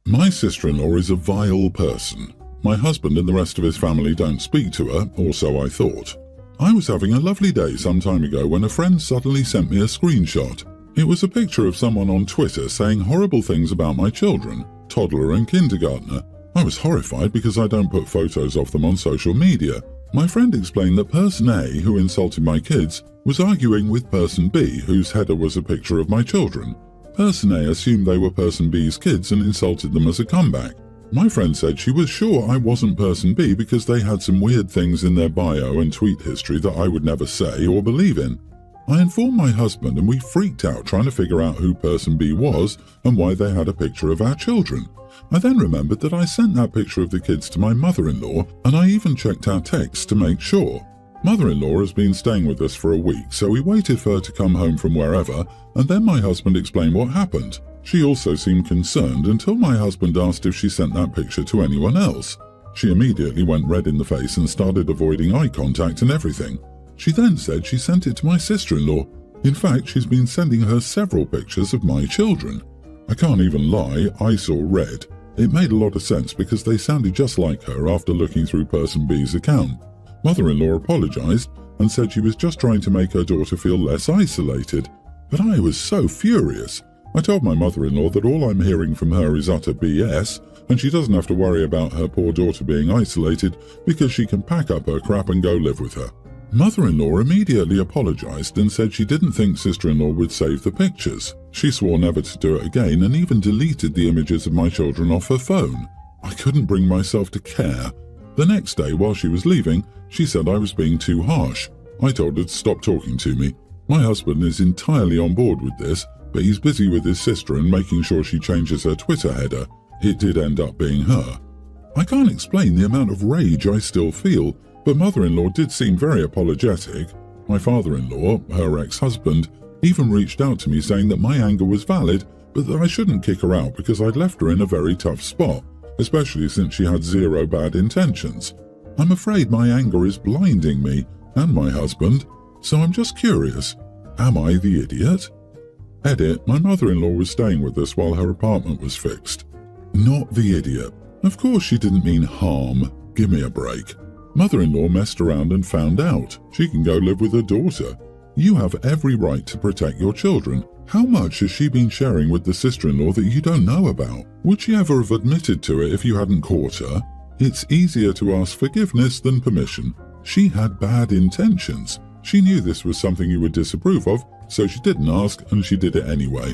My sister-in-law is a vile person. My husband and the rest of his family don't speak to her, or so I thought. I was having a lovely day some time ago when a friend suddenly sent me a screenshot. It was a picture of someone on Twitter saying horrible things about my children, toddler and kindergartner. I was horrified because I don't put photos of them on social media. My friend explained that person A, who insulted my kids, was arguing with person B, whose header was a picture of my children. Person A assumed they were person B's kids and insulted them as a comeback. My friend said she was sure I wasn't person B because they had some weird things in their bio and tweet history that I would never say or believe in. I informed my husband and we freaked out trying to figure out who person B was and why they had a picture of our children. I then remembered that I sent that picture of the kids to my mother-in-law, and I even checked our texts to make sure. Mother-in-law has been staying with us for a week, so we waited for her to come home from wherever, and then my husband explained what happened. She also seemed concerned until my husband asked if she sent that picture to anyone else. She immediately went red in the face and started avoiding eye contact and everything. She then said she sent it to my sister-in-law. In fact, she's been sending her several pictures of my children. I can't even lie, I saw red. It made a lot of sense because they sounded just like her after looking through person B's account. Mother-in-law apologized and said she was just trying to make her daughter feel less isolated. But I was so furious. I told my mother-in-law that all I'm hearing from her is utter BS, and she doesn't have to worry about her poor daughter being isolated because she can pack up her crap and go live with her. Mother-in-law immediately apologized and said she didn't think sister-in-law would save the pictures. She swore never to do it again and even deleted the images of my children off her phone. I couldn't bring myself to care. The next day, while she was leaving, she said I was being too harsh. I told her to stop talking to me. My husband is entirely on board with this, but he's busy with his sister and making sure she changes her Twitter header. It did end up being her. I can't explain the amount of rage I still feel, but mother-in-law did seem very apologetic. My father-in-law, her ex-husband, even reached out to me saying that my anger was valid, but that I shouldn't kick her out because I'd left her in a very tough spot, especially since she had zero bad intentions. I'm afraid my anger is blinding me and my husband, so I'm just curious. Am I the idiot? Edit, my mother-in-law was staying with us while her apartment was fixed. Not the idiot. Of course she didn't mean harm. Give me a break. Mother-in-law messed around and found out. She can go live with her daughter. You have every right to protect your children. How much has she been sharing with the sister-in-law that you don't know about? Would she ever have admitted to it if you hadn't caught her? It's easier to ask forgiveness than permission. She had bad intentions. She knew this was something you would disapprove of, so she didn't ask and she did it anyway.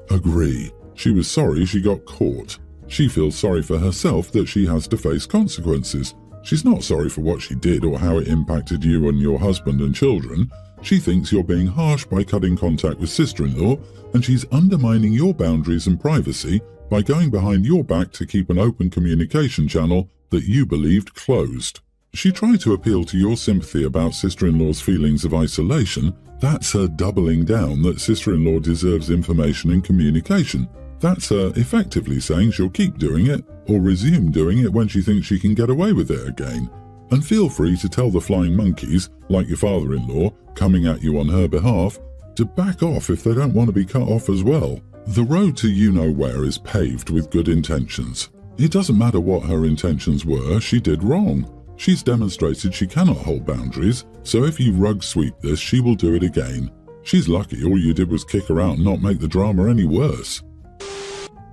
Agree. She was sorry she got caught. She feels sorry for herself that she has to face consequences. She's not sorry for what she did or how it impacted you and your husband and children. She thinks you're being harsh by cutting contact with sister-in-law, and she's undermining your boundaries and privacy by going behind your back to keep an open communication channel that you believed closed. She tried to appeal to your sympathy about sister-in-law's feelings of isolation. That's her doubling down that sister-in-law deserves information and communication. That's her effectively saying she'll keep doing it or resume doing it when she thinks she can get away with it again. And feel free to tell the flying monkeys, like your father-in-law, coming at you on her behalf, to back off if they don't want to be cut off as well. The road to you-know-where is paved with good intentions. It doesn't matter what her intentions were, she did wrong. She's demonstrated she cannot hold boundaries, so if you rug sweep this, she will do it again. She's lucky all you did was kick her out and not make the drama any worse.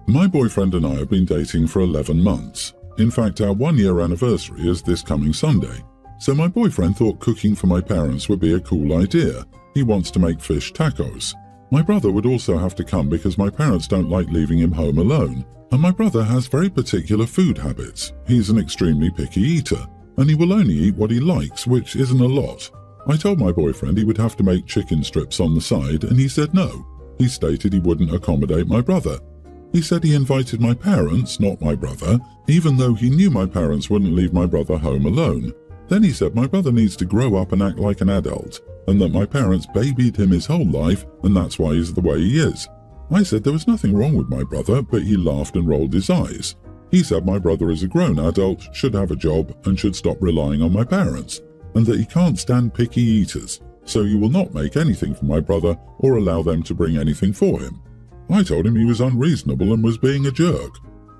My boyfriend and I have been dating for 11 months. In fact, our 1-year anniversary is this coming Sunday. So my boyfriend thought cooking for my parents would be a cool idea. He wants to make fish tacos. My brother would also have to come because my parents don't like leaving him home alone. And my brother has very particular food habits. He's an extremely picky eater, and he will only eat what he likes, which isn't a lot. I told my boyfriend he would have to make chicken strips on the side, and he said no. He stated he wouldn't accommodate my brother. He said he invited my parents, not my brother, even though he knew my parents wouldn't leave my brother home alone. Then he said my brother needs to grow up and act like an adult, and that my parents babied him his whole life, and that's why he's the way he is. I said there was nothing wrong with my brother, but he laughed and rolled his eyes. He said my brother is a grown adult, should have a job, and should stop relying on my parents, and that he can't stand picky eaters, so he will not make anything for my brother or allow them to bring anything for him. I told him he was unreasonable and was being a jerk.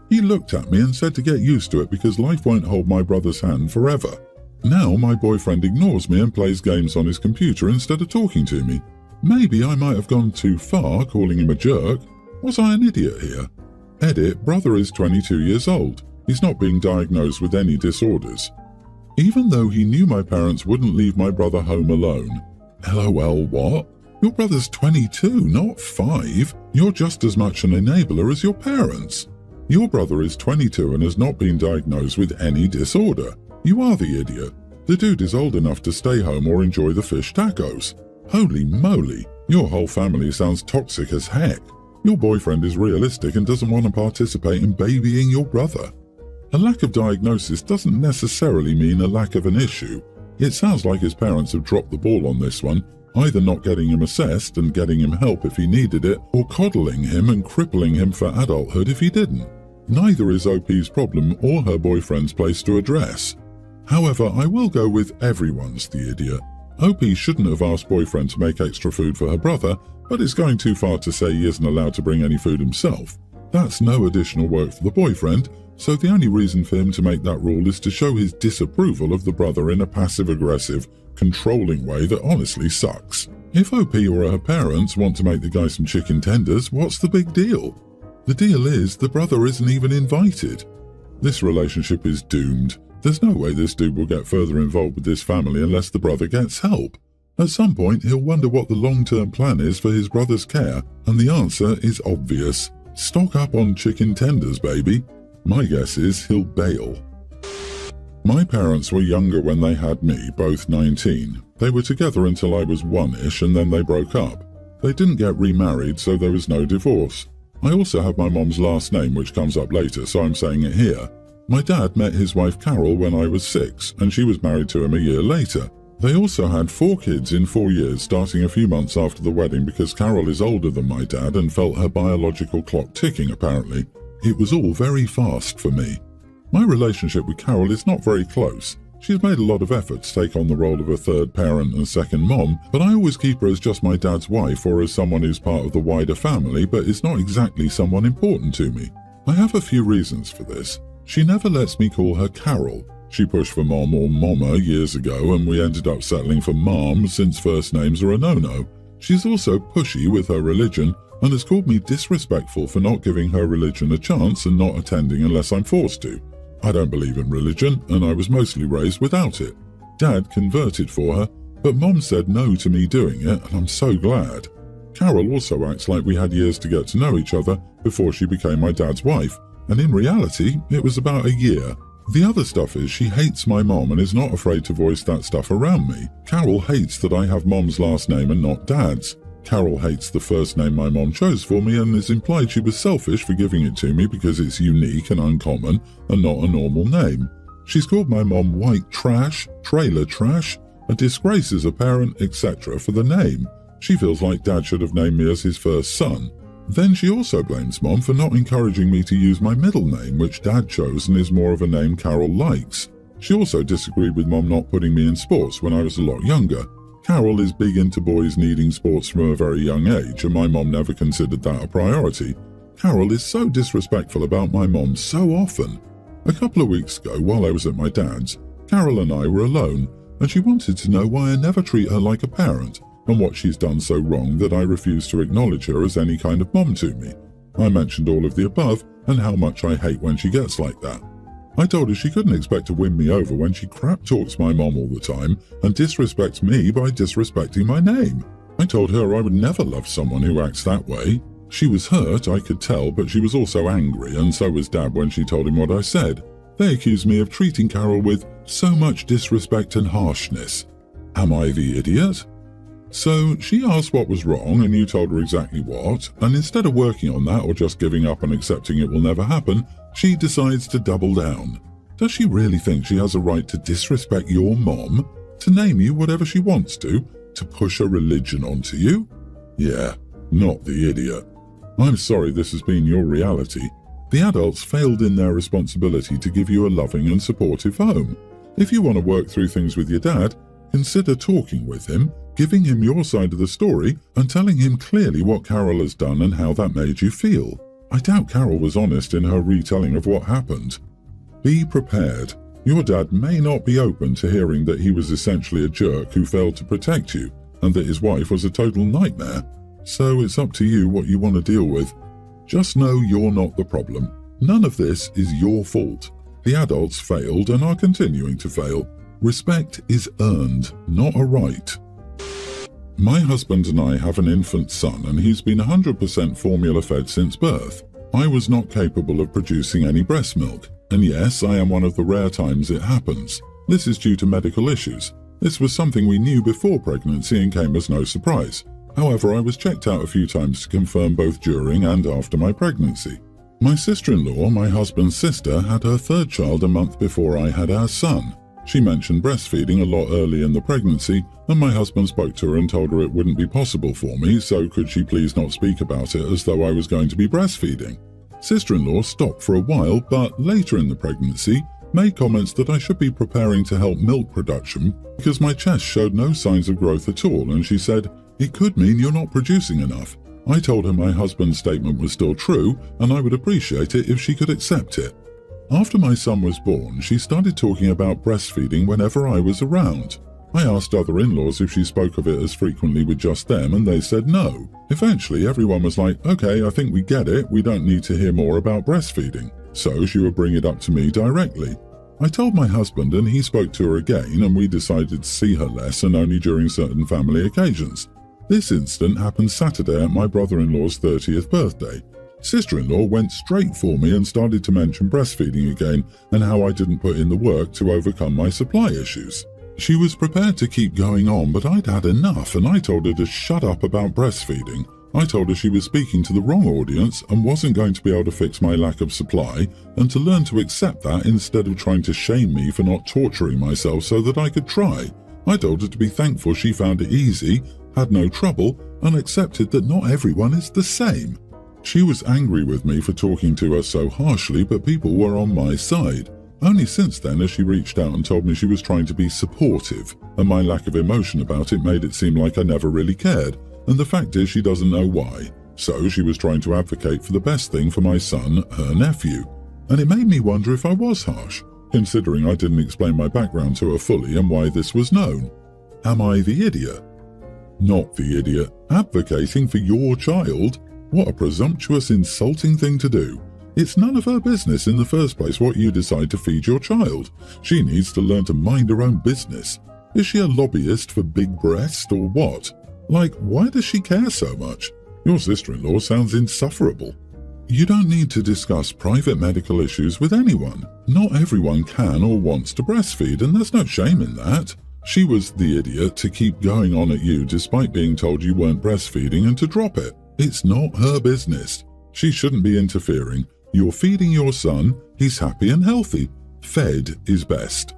He looked at me and said to get used to it because life won't hold my brother's hand forever. Now my boyfriend ignores me and plays games on his computer instead of talking to me. Maybe I might have gone too far calling him a jerk. Was I an idiot here? Edit, brother is 22 years old. He's not being diagnosed with any disorders. Even though he knew my parents wouldn't leave my brother home alone. LOL, what? Your brother's 22, not 5. You're just as much an enabler as your parents. Your brother is 22 and has not been diagnosed with any disorder. You are the idiot. The dude is old enough to stay home or enjoy the fish tacos. Holy moly, your whole family sounds toxic as heck. Your boyfriend is realistic and doesn't want to participate in babying your brother. A lack of diagnosis doesn't necessarily mean a lack of an issue. It sounds like his parents have dropped the ball on this one, either not getting him assessed and getting him help if he needed it, or coddling him and crippling him for adulthood if he didn't. Neither is OP's problem or her boyfriend's place to address. However, I will go with everyone's the idiot. OP shouldn't have asked boyfriend to make extra food for her brother, but it's going too far to say he isn't allowed to bring any food himself. That's no additional work for the boyfriend, so the only reason for him to make that rule is to show his disapproval of the brother in a passive-aggressive, controlling way that honestly sucks. If OP or her parents want to make the guy some chicken tenders, what's the big deal? The deal is the brother isn't even invited. This relationship is doomed. There's no way this dude will get further involved with this family unless the brother gets help. At some point, he'll wonder what the long-term plan is for his brother's care, and the answer is obvious. Stock up on chicken tenders, baby. My guess is he'll bail. My parents were younger when they had me, both 19. They were together until I was 1-ish and then they broke up. They didn't get remarried, so there was no divorce. I also have my mom's last name, which comes up later, so I'm saying it here. My dad met his wife Carol when I was 6, and she was married to him a year later. They also had 4 kids in 4 years, starting a few months after the wedding because Carol is older than my dad and felt her biological clock ticking, apparently. It was all very fast for me. My relationship with Carol is not very close. She's made a lot of effort to take on the role of a third parent and second mom, but I always keep her as just my dad's wife or as someone who's part of the wider family, but is not exactly someone important to me. I have a few reasons for this. She never lets me call her Carol. She pushed for Mom or Mama years ago, and we ended up settling for Mom since first names are a no-no. She's also pushy with her religion and has called me disrespectful for not giving her religion a chance and not attending unless I'm forced to. I don't believe in religion, and I was mostly raised without it. Dad converted for her, but Mom said no to me doing it, and I'm so glad. Carol also acts like we had years to get to know each other before she became my dad's wife, and in reality, it was about a year. The other stuff is she hates my mom and is not afraid to voice that stuff around me. Carol hates that I have Mom's last name and not Dad's. Carol hates the first name my mom chose for me and is implied she was selfish for giving it to me because it's unique and uncommon and not a normal name. She's called my mom white trash, trailer trash, a disgrace as a parent, etc. for the name. She feels like Dad should have named me as his first son. Then she also blames Mom for not encouraging me to use my middle name, which Dad chose and is more of a name Carol likes. She also disagreed with Mom not putting me in sports when I was a lot younger. Carol is big into boys needing sports from a very young age, and my mom never considered that a priority. Carol is so disrespectful about my mom so often. A couple of weeks ago, while I was at my dad's, Carol and I were alone, and she wanted to know why I never treat her like a parent, and what she's done so wrong that I refuse to acknowledge her as any kind of mom to me. I mentioned all of the above, and how much I hate when she gets like that. I told her she couldn't expect to win me over when she crap talks my mom all the time and disrespects me by disrespecting my name. I told her I would never love someone who acts that way. She was hurt, I could tell, but she was also angry, and so was Dad when she told him what I said. They accused me of treating Carol with so much disrespect and harshness. Am I the idiot? So she asked what was wrong, and you told her exactly what, and instead of working on that or just giving up and accepting it will never happen, she decides to double down. Does she really think she has a right to disrespect your mom, to name you whatever she wants to push her religion onto you? Yeah, not the idiot. I'm sorry this has been your reality. The adults failed in their responsibility to give you a loving and supportive home. If you want to work through things with your dad, consider talking with him, giving him your side of the story, and telling him clearly what Carol has done and how that made you feel. I doubt Carol was honest in her retelling of what happened. Be prepared. Your dad may not be open to hearing that he was essentially a jerk who failed to protect you, and that his wife was a total nightmare. So it's up to you what you want to deal with. Just know you're not the problem. None of this is your fault. The adults failed and are continuing to fail. Respect is earned, not a right. My husband and I have an infant son, and he's been 100% formula fed since birth. I was not capable of producing any breast milk, and yes, I am one of the rare times it happens. This is due to medical issues. This was something we knew before pregnancy and came as no surprise. However, I was checked out a few times to confirm both during and after my pregnancy. My sister-in-law, my husband's sister, had her third child a month before I had our son. She mentioned breastfeeding a lot early in the pregnancy, and my husband spoke to her and told her it wouldn't be possible for me, so could she please not speak about it as though I was going to be breastfeeding. Sister-in-law stopped for a while, but later in the pregnancy, made comments that I should be preparing to help milk production because my chest showed no signs of growth at all, and she said, "It could mean you're not producing enough." I told her my husband's statement was still true, and I would appreciate it if she could accept it. After my son was born, she started talking about breastfeeding whenever I was around. I asked other in-laws if she spoke of it as frequently with just them, and they said no. Eventually, everyone was like, "Okay, I think we get it, we don't need to hear more about breastfeeding." So she would bring it up to me directly. I told my husband, and he spoke to her again, and we decided to see her less and only during certain family occasions. This incident happened Saturday at my brother-in-law's 30th birthday. Sister-in-law went straight for me and started to mention breastfeeding again and how I didn't put in the work to overcome my supply issues. She was prepared to keep going on, but I'd had enough, and I told her to shut up about breastfeeding. I told her she was speaking to the wrong audience and wasn't going to be able to fix my lack of supply, and to learn to accept that instead of trying to shame me for not torturing myself so that I could try. I told her to be thankful she found it easy, had no trouble, and accepted that not everyone is the same. She was angry with me for talking to her so harshly, but people were on my side. Only since then has she reached out and told me she was trying to be supportive, and my lack of emotion about it made it seem like I never really cared, and the fact is she doesn't know why. So she was trying to advocate for the best thing for my son, her nephew. And it made me wonder if I was harsh, considering I didn't explain my background to her fully and why this was known. Am I the idiot? Not the idiot. Advocating for your child? What a presumptuous, insulting thing to do. It's none of her business in the first place what you decide to feed your child. She needs to learn to mind her own business. Is she a lobbyist for big breast or what? Like, why does she care so much? Your sister-in-law sounds insufferable. You don't need to discuss private medical issues with anyone. Not everyone can or wants to breastfeed, and there's no shame in that. She was the idiot to keep going on at you despite being told you weren't breastfeeding and to drop it. It's not her business. She shouldn't be interfering. You're feeding your son. He's happy and healthy. Fed is best.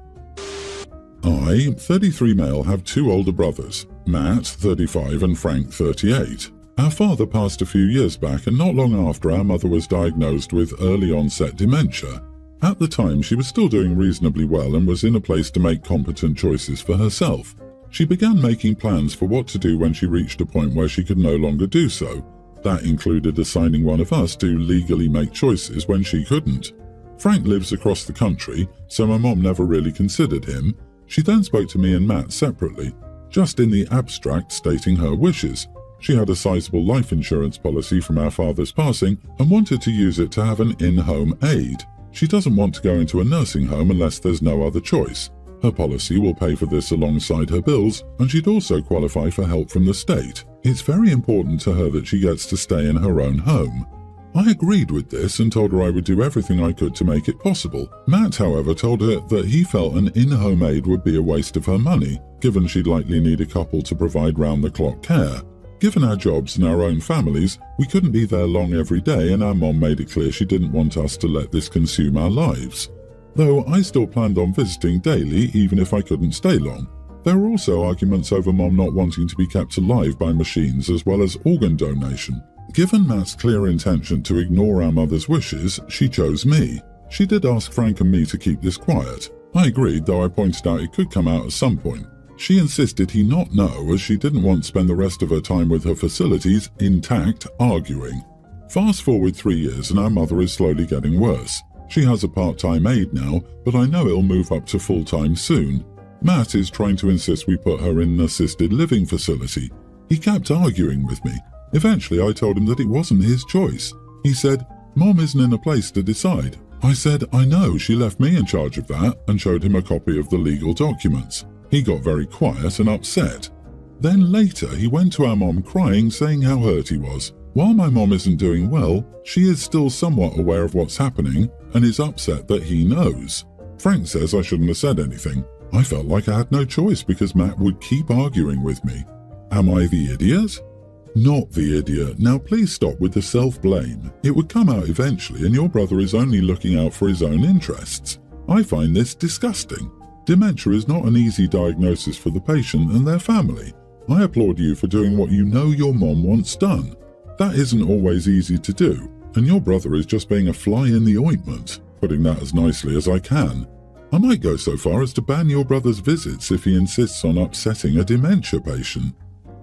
I, 33 male, have two older brothers, Matt, 35, and Frank, 38. Our father passed a few years back, and not long after our mother was diagnosed with early onset dementia. At the time, she was still doing reasonably well and was in a place to make competent choices for herself. She began making plans for what to do when she reached a point where she could no longer do so. That included assigning one of us to legally make choices when she couldn't. Frank lives across the country, so my mom never really considered him. She then spoke to me and Matt separately, just in the abstract stating her wishes. She had a sizable life insurance policy from our father's passing and wanted to use it to have an in-home aid. She doesn't want to go into a nursing home unless there's no other choice. Her policy will pay for this alongside her bills, and she'd also qualify for help from the state. It's very important to her that she gets to stay in her own home. I agreed with this and told her I would do everything I could to make it possible. Matt, however, told her that he felt an in-home aid would be a waste of her money, given she'd likely need a couple to provide round-the-clock care. Given our jobs and our own families, we couldn't be there long every day, and our mom made it clear she didn't want us to let this consume our lives. Though I still planned on visiting daily, even if I couldn't stay long. There were also arguments over mom not wanting to be kept alive by machines as well as organ donation. Given Matt's clear intention to ignore our mother's wishes, she chose me. She did ask Frank and me to keep this quiet. I agreed, though I pointed out it could come out at some point. She insisted he not know, as she didn't want to spend the rest of her time with her facilities intact arguing. Fast forward 3 years and our mother is slowly getting worse. She has a part-time aide now, but I know it'll move up to full-time soon. Matt is trying to insist we put her in an assisted living facility. He kept arguing with me. Eventually I told him that it wasn't his choice. He said, "Mom isn't in a place to decide." I said, "I know, she left me in charge of that," and showed him a copy of the legal documents. He got very quiet and upset. Then later he went to our mom crying, saying how hurt he was. While my mom isn't doing well, she is still somewhat aware of what's happening and is upset that he knows. Frank says I shouldn't have said anything. I felt like I had no choice because Matt would keep arguing with me. Am I the idiot? Not the idiot. Now please stop with the self-blame. It would come out eventually and your brother is only looking out for his own interests. I find this disgusting. Dementia is not an easy diagnosis for the patient and their family. I applaud you for doing what you know your mom wants done. That isn't always easy to do, and your brother is just being a fly in the ointment, putting that as nicely as I can. I might go so far as to ban your brother's visits if he insists on upsetting a dementia patient.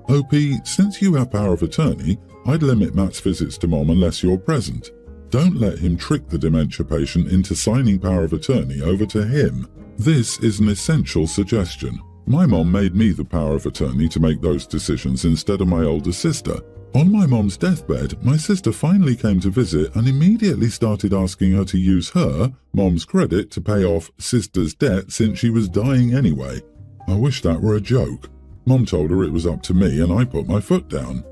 OP, since you have power of attorney, I'd limit Matt's visits to Mom unless you're present. Don't let him trick the dementia patient into signing power of attorney over to him. This is an essential suggestion. My mom made me the power of attorney to make those decisions instead of my older sister. On my mom's deathbed, my sister finally came to visit and immediately started asking her to use her, mom's credit, to pay off sister's debt since she was dying anyway. I wish that were a joke. Mom told her it was up to me and I put my foot down.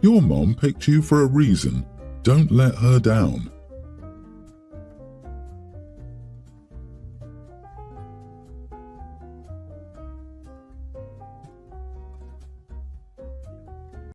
Your mom picked you for a reason. Don't let her down.